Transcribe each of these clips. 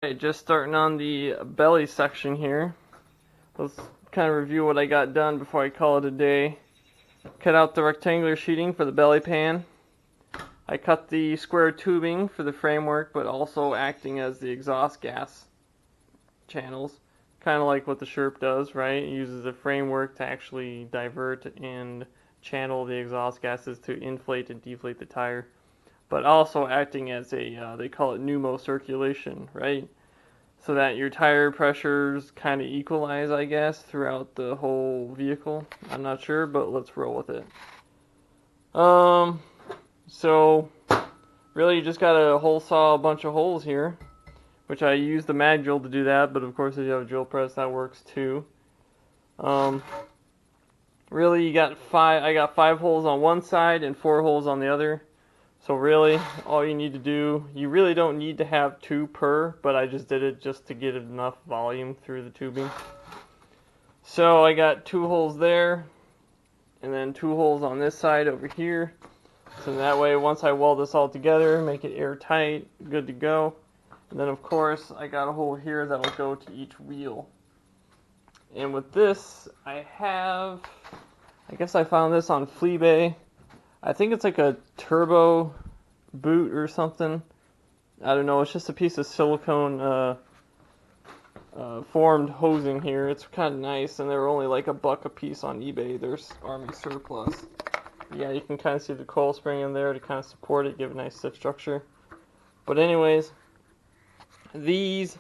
Okay, just starting on the belly section here. Let's kind of review what I got done before I call it a day. Cut out the rectangular sheeting for the belly pan. I cut the square tubing for the framework, but also acting as the exhaust gas channels. Kind of like what the Sherp does, right? It uses the framework to actually divert and channel the exhaust gases to inflate and deflate the tire. But also acting as a, they call it pneumocirculation, right? So that your tire pressures kind of equalize, I guess, throughout the whole vehicle. I'm not sure, but let's roll with it. So really you just gotta hole saw a bunch of holes here, which I use the mag drill to do that, but of course if you have a drill press that works too. Really you got I got 5 holes on one side and 4 holes on the other. So really, all you need to do, you really don't need to have 2 per, but I just did it just to get enough volume through the tubing. So I got 2 holes there, and then 2 holes on this side over here. So that way, once I weld this all together, make it airtight, good to go. And then of course, I got a hole here that will go to each wheel. And with this, I guess I found this on Fleabay. I think it's like a turbo boot or something. I don't know. It's just a piece of silicone formed hosing here. It's kind of nice, and they're only like $1 a piece on eBay. There's Army surplus. Yeah, you can kind of see the coil spring in there to kind of support it, give a nice stiff structure. But anyways, these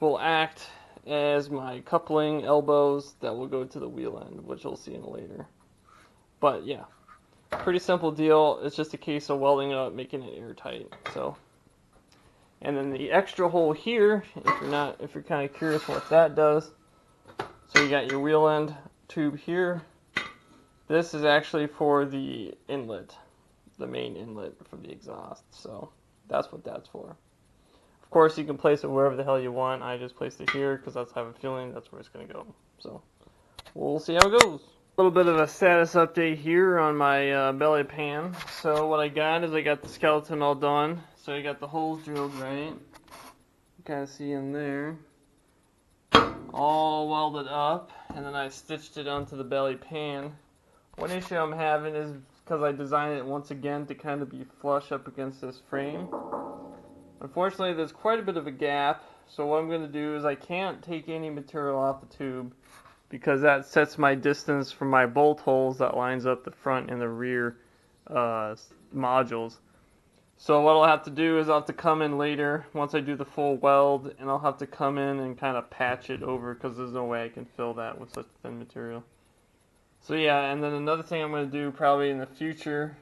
will act as my coupling elbows that will go to the wheel end, which you'll see in later. But yeah. Pretty simple deal. It's just a case of welding it up, making it airtight. So, and then the extra hole here, if you're kind of curious what that does. So you got your wheel end tube here. This is actually for the inlet, the main inlet for the exhaust. So that's what that's for. Of course, you can place it wherever the hell you want. I just placed it here because I have a feeling that's where it's going to go. So we'll see how it goes. A little bit of a status update here on my belly pan. So what I got is I got the skeleton all done. So I got the holes drilled, right? You kind of see in there. All welded up. And then I stitched it onto the belly pan. One issue I'm having is because I designed it once again to kind of be flush up against this frame. Unfortunately, there's quite a bit of a gap. So what I'm going to do is I can't take any material off the tube, because that sets my distance from my bolt holes that lines up the front and the rear modules. So what I'll have to do is I'll have to come in later once I do the full weld, and I'll have to come in and kind of patch it over because there's no way I can fill that with such thin material. So yeah, and then another thing I'm going to do probably in the future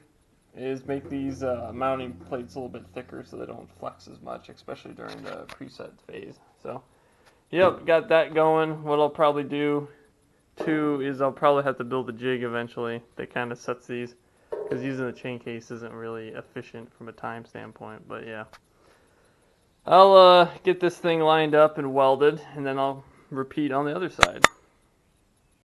is make these mounting plates a little bit thicker so they don't flex as much, especially during the preset phase. So yep, got that going. What I'll probably do too is I'll probably have to build a jig eventually that kind of sets these, because using the chain case isn't really efficient from a time standpoint. But yeah, I'll get this thing lined up and welded, and then I'll repeat on the other side.